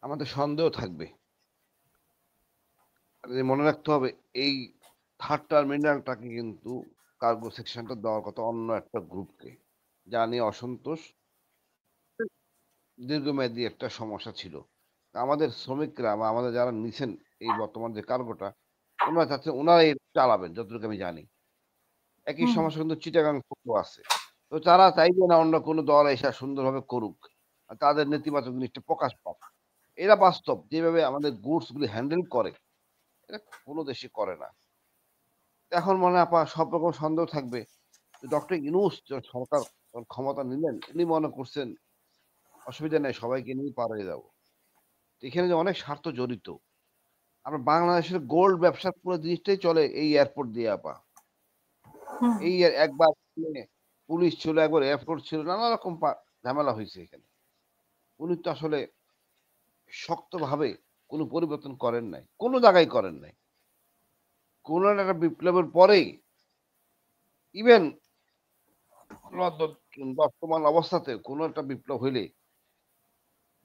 আমাদের সন্দেহ থাকবে। মনে রাখতে হবে এই থার্ড টার্মিনালটাকে কিন্তু কার্গো সেকশনটা দেওয়ার কথা অন্য একটা গ্রুপকে, যা নিয়ে অসন্তোষ দীর্ঘমেয়াদী একটা সমস্যা ছিল। আমাদের শ্রমিকরা বা আমাদের যারা নিছেন এই বর্তমান যে কার্গোটা, ওনারা চাচ্ছেন ওনারাই চালাবেন যতটুকু আমি জানি। একই হুম সমস্যা কিন্তু চিটাগাং পোর্টেও আছে। তো তারা চাইবে না অন্য কোনো দল এসে সুন্দরভাবে করুক। আর তাদের নেতিবাচক জিনিসটা প্রকাশ পাক। এরা বাস্তব যেভাবে আমাদের গুডস গুলি হ্যান্ডেল করে, এটা কোনো দেশই করে না। এখন মনে হয় আপা সব রকম সন্দেহ থাকবে। ডক্টর ইউনূস সরকার ক্ষমতা নিলেন, উনি মনে করছেন অসুবিধা নাই সবাইকে নিয়ে পার হয়ে যাব। এখানে যে অনেক স্বার্থ জড়িত। আমরা বাংলাদেশের গোল্ড ব্যবসার পুরো জিনিসটাই চলে এই এয়ারপোর্ট দিয়ে আপা। হুম এই একবার পুলিশ ছিল, একবার এয়ারপোর্ট ছিল, নানা রকম ঝামেলা হয়েছে এখানে। উনি তো আসলে শক্তভাবে কোনো পরিবর্তন করেন নাই। কোনো জায়গায় করেন নাই। কোন একটা বিপ্লবের পরেই ইভেন বর্তমান অবস্থাতে কোনো একটা বিপ্লব হইলে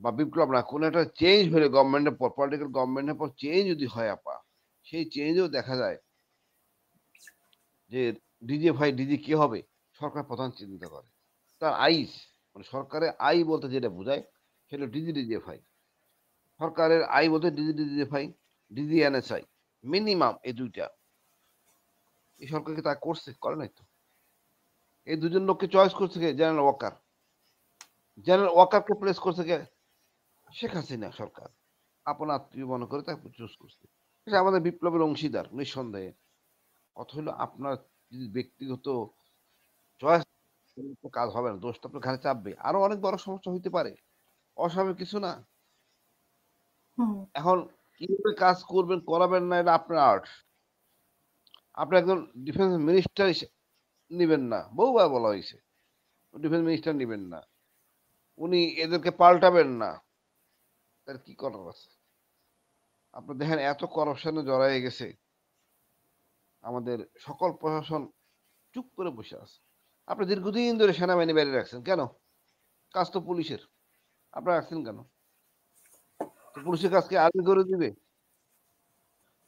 বা বিপ্লব না কোনো একটা চেঞ্জ হলে গভর্নমেন্টের পর পলিটিক্যাল গভর্নমেন্টের পর চেঞ্জ যদি হয় আপা, সেই চেঞ্জেও দেখা যায় যে ডিজি কি হবে সরকার প্রধান চিন্তা করে। তার আইস মানে সরকারের আই বলতে যেটা বোঝায় সেটা ডিজিএফআই। সরকারের আই বলতে ডিজিএফআই, ডিজিএনএসআই, মিনিমাম এই দুইটা। এই সরকারকে তা করছে, করে নাই তো। এই দুজন লোককে চয়েস করছে কে? জেনারেল ওয়াকার। জেনারেল ওয়াকারকে প্লেস করছে কে? শেখ হাসিনা সরকার। আপন আত্মীয় মনে করে তাকে চুজ করছে। এটা আমাদের বিপ্লবের অংশীদার নিঃসন্দেহে। কথা হলো আপনার যদি ব্যক্তিগত চয়েস কাজ হবে না, দোষটা আপনার ঘাড়ে চাপবে। আরো অনেক বড় সমস্যা হইতে পারে। অস্বাভাবিক কিছু না। হুম এখন কিভাবে কাজ করবেন করাবেন না এটা আপনার আর্ট। আপনি একজন ডিফেন্স মিনিস্টার নিবেন না, বহুবার বলা হয়েছে ডিফেন্স মিনিস্টার নিবেন না, উনি এদেরকে পাল্টাবেন না। তার কি করার আছে? আপনি দেখেন এত করাপশনে জড়াই গেছে আমাদের সকল প্রশাসন, চুপ করে বসে আছে। আপনি দীর্ঘদিন ধরে সেনাবাহিনী বাইরে রাখছেন কেন? কাজ তো পুলিশের, আপনারা রাখছেন কেন? তো পুলিশের কাজকে আর্মি করে দিবে?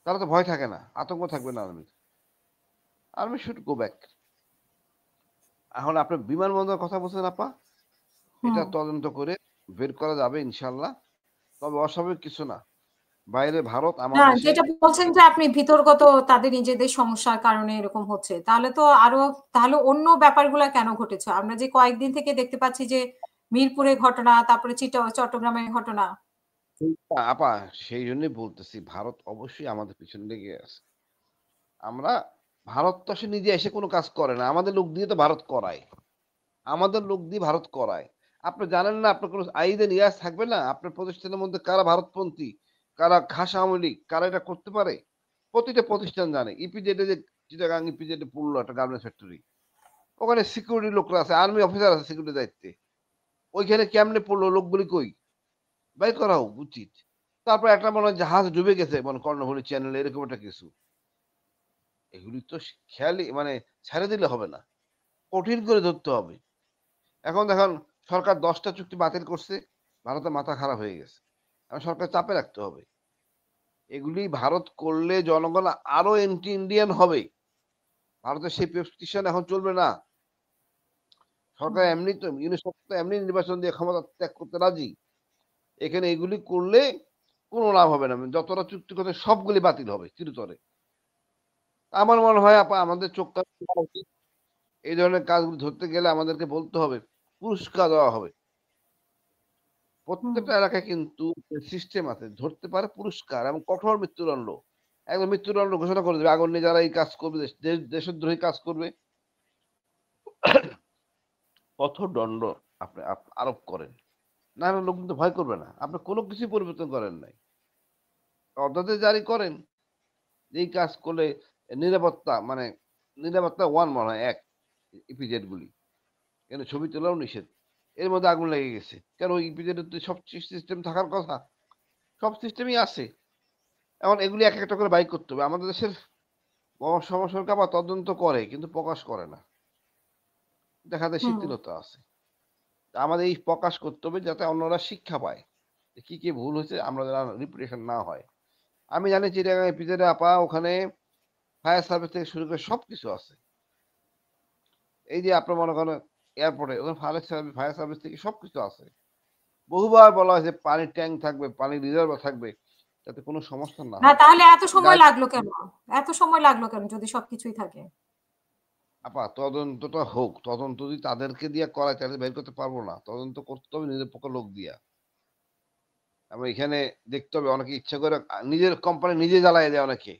তারা তো ভয় থাকে না, আতঙ্ক থাকবে না আর্মির। Army should go back. এখন আপনি বিমানবন্দরের কথা বলছেন আপা, এটা হুম তদন্ত করে বের করা যাবে ইনশাল্লাহ। তবে অস্বাভাবিক কিছু না। বাইরে ভারত, আমার না, দেশে যেটা বলছেন যে আপনি ভিতরগত তাদের নিজেদের সমস্যার কারণে এরকম হচ্ছে, তাহলে তো আরো, তাহলে অন্য ব্যাপারগুলা কেন ঘটেছে? আমরা যে কয়েকদিন থেকে দেখতে পাচ্ছি যে মিরপুরে ঘটনা, তারপরে চট্টগ্রামের ঘটনা। আপা সেই জন্যই বলতেছি ভারত অবশ্যই আমাদের পিছনে লেগে আছে। আমরা ভারত তো সে নিজে এসে কোনো কাজ করে না, আমাদের লোক দিয়ে তো ভারত করায়। আমাদের লোক দিয়ে ভারত করায়। আপনি জানেন না আপনার কোনো আইডেন ইয়াস থাকবে না আপনার প্রতিষ্ঠানের মধ্যে কারা ভারতপন্থী, কারা খাস আওয়ামী লীগ, কারা এটা করতে পারে? প্রতিটা প্রতিষ্ঠান জানে। ইপিজেডে যে চিটাগাং ইপিজেডে পড়লো একটা গার্মেন্টস ফ্যাক্টরি, ওখানে সিকিউরিটি লোকরা আছে, আর্মি অফিসার আছে সিকিউরিটি দায়িত্বে। ওইখানে কেমনে পড়লো লোকগুলি কই? বাই করা হোক উচিত। তারপর একটা মনে হয় জাহাজ ডুবে গেছে মানে কর্ণফুলী চ্যানেল এরকম একটা কিছু। এগুলি তো খেয়ালই মানে ছেড়ে দিলে হবে না, কঠিন করে ধরতে হবে। এখন দেখেন সরকার 10টা চুক্তি বাতিল করছে, ভারতের মাথা খারাপ হয়ে গেছে। এখন সরকার চাপে রাখতে হবে। এগুলি ভারত করলে জনগণ আরো এন্টি ইন্ডিয়ান হবে। ভারতের সেই প্রেসক্রিপশন এখন চলবে না। সরকার হুম এমনি তো এমনি নির্বাচন দিয়ে ক্ষমতা ত্যাগ করতে রাজি। এখানে এগুলি করলে কোনো লাভ হবে না, যতটা চুক্তি করতে সবগুলি বাতিল হবে চিরতরে। আমার মনে হয় আপা আমাদের চোখ কান খোলা উচিত। এই ধরনের কাজগুলো ধরতে গেলে আমাদেরকে বলতে হবে, পুরস্কার দেওয়া হবে। হুম প্রত্যেকটা এলাকায় কিন্তু সিস্টেম আছে, ধরতে পারে পুরস্কার এবং কঠোর মৃত্যুদণ্ড। একদম মৃত্যুদণ্ড ঘোষণা করে দেবে আগুন নিয়ে যারা এই কাজ করবে, দেশদ্রোহী কাজ করবে, কঠোর দণ্ড আপনি আরোপ করেন। না হলে লোক কিন্তু ভয় করবে না। আপনি কোনো কিছুই পরিবর্তন করেন নাই, অর্ডার জারি করেন যে এই কাজ করলে নিরাপত্তা মানে নিরাপত্তা ওয়ান মনে হয় এক ইপিজেড গুলি, কেন ছবি তোলাও নিষেধ। এর মধ্যে আগুন লেগে গেছে কেন? ইপিজেডের তো সব সিস্টেম থাকার কথা, সব সিস্টেমই আছে। এখন এগুলি এক একটা করে বাইক করতে হবে। আমাদের দেশের সমস্যার আবার তদন্ত করে কিন্তু প্রকাশ করে না, দেখা যায় হুম শিথিলতা আছে। তা আমাদের এই প্রকাশ করতে হবে যাতে অন্যরা শিক্ষা পায়। যে কি কি ভুল হয়েছে আমরা যেন রিপিটেশন না হয়। আমি জানি চিটাগাং ইপিজেডে আপা ওখানে ফায়ার সার্ভিস থেকে শুরু করে সবকিছু আছে। এই যে আপনার মনে করেন এয়ারপোর্টে ওখানে ফায়ার সার্ভিস থেকে সবকিছু আছে। বহুবার বলা হয়েছে পানির ট্যাঙ্ক থাকবে, পানির রিজার্ভার থাকবে, যাতে কোনো সমস্যা না না হয়। তাহলে এত সময় গাড়ি লাগলো কেন? এত সময় লাগলো কেন যদি সবকিছুই থাকে? আপা তদন্তটা হোক। তদন্ত যদি তাদেরকে দিয়ে করায় তাহলে বের করতে পারবো না। তদন্ত করতে হবে নিরপেক্ষ লোক দিয়া। আমরা এখানে দেখতে হবে অনেকে ইচ্ছা করে নিজের কোম্পানি নিজে জ্বালায় দেয় অনেকে।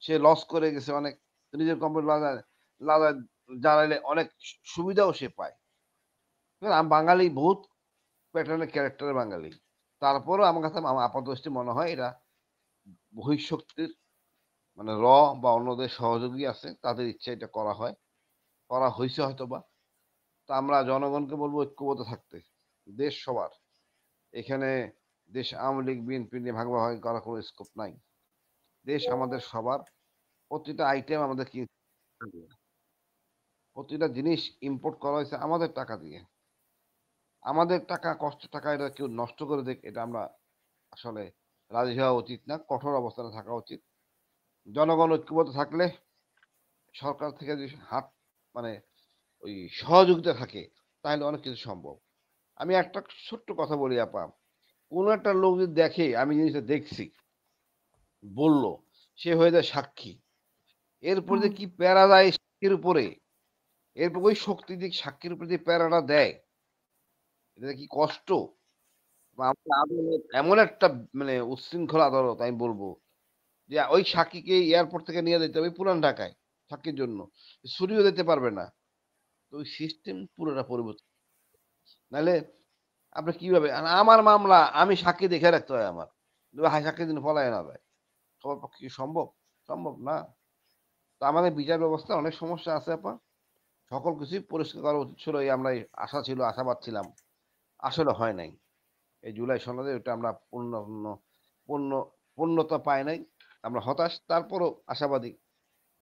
সে লস করে গেছে অনেক। নিজের কোম্পানি লাগা জ্বালাইলে অনেক সুবিধাও সে পায়। বাঙালি বহুত প্যাটার্নের ক্যারেক্টারের বাঙালি। তারপরেও আমার কাছে আমার আপাতদৃষ্টি মনে হয় এরা বহিঃশক্তির মানে বা অন্যদের সহযোগী আছে। তাদের ইচ্ছা এটা করা হয়। করা হইছে হয়তোবা। তো আমরা জনগণকে বলবো ঐক্যবদ্ধ থাকতে। দেশ সবার। এখানে দেশ আওয়ামী লীগ, বিএনপি নিয়ে ভাগাভাগি করার কোনো স্কোপ নাই। দেশ আমাদের সবার। প্রতিটা আইটেম আমাদের কিনতে হবে। প্রতিটা জিনিস ইম্পোর্ট করা হয়েছে আমাদের টাকা দিয়ে। আমাদের টাকা, কষ্টের টাকা এটা কেউ নষ্ট করে দেখ এটা আমরা আসলে রাজি হওয়া উচিত না। কঠোর অবস্থানে থাকা উচিত। জনগণ ঐক্যবদ্ধ থাকলে সরকার থেকে যদি মানে ওই সহযোগিতা থাকে তাহলে অনেক কিছু সম্ভব। আমি একটা ছোট্ট কথা বলি আপা। কোন একটা লোক যদি দেখে আমি জিনিসটা দেখছি, বলল, সে হয়ে যায় সাক্ষী। এরপর যে হুম। কি প্যারা দেয় সাক্ষীর উপরে, এরপর ওই শক্তি দিয়ে সাক্ষীর উপরে যে প্যারাটা দেয়, এটা কি কষ্ট? বা আমাদের আদালত এমন একটা মানে উচ্ছৃঙ্খল আদালত আমি বলবো যে ওই সাক্ষীকে এয়ারপোর্ট থেকে নিয়ে যেতে হবে পুরান ঢাকায় সাক্ষীর জন্য। ছুটিও দিতে পারবে না। তো ওই সিস্টেম পুরোটা পরিবর্তন। নাহলে আপনি কিভাবে আমার মামলা আমি সাক্ষী দেখে রাখতে হয় আমার। হাই সাক্ষীর জন্য পলায় না যায়। সবার পক্ষে কি সম্ভব? সম্ভব না। তো আমাদের বিচার ব্যবস্থায় অনেক সমস্যা আছে আপা। সকল কিছুই পরিষ্কার করা উচিত ছিল। এই আমরা আশা ছিল, আশাবাদ ছিলাম। আসলে হয় নাই। এই জুলাই সনদে ওটা আমরা পূর্ণ পূর্ণতা পাই নাই। আমরা হতাশ তারপরও আশাবাদী।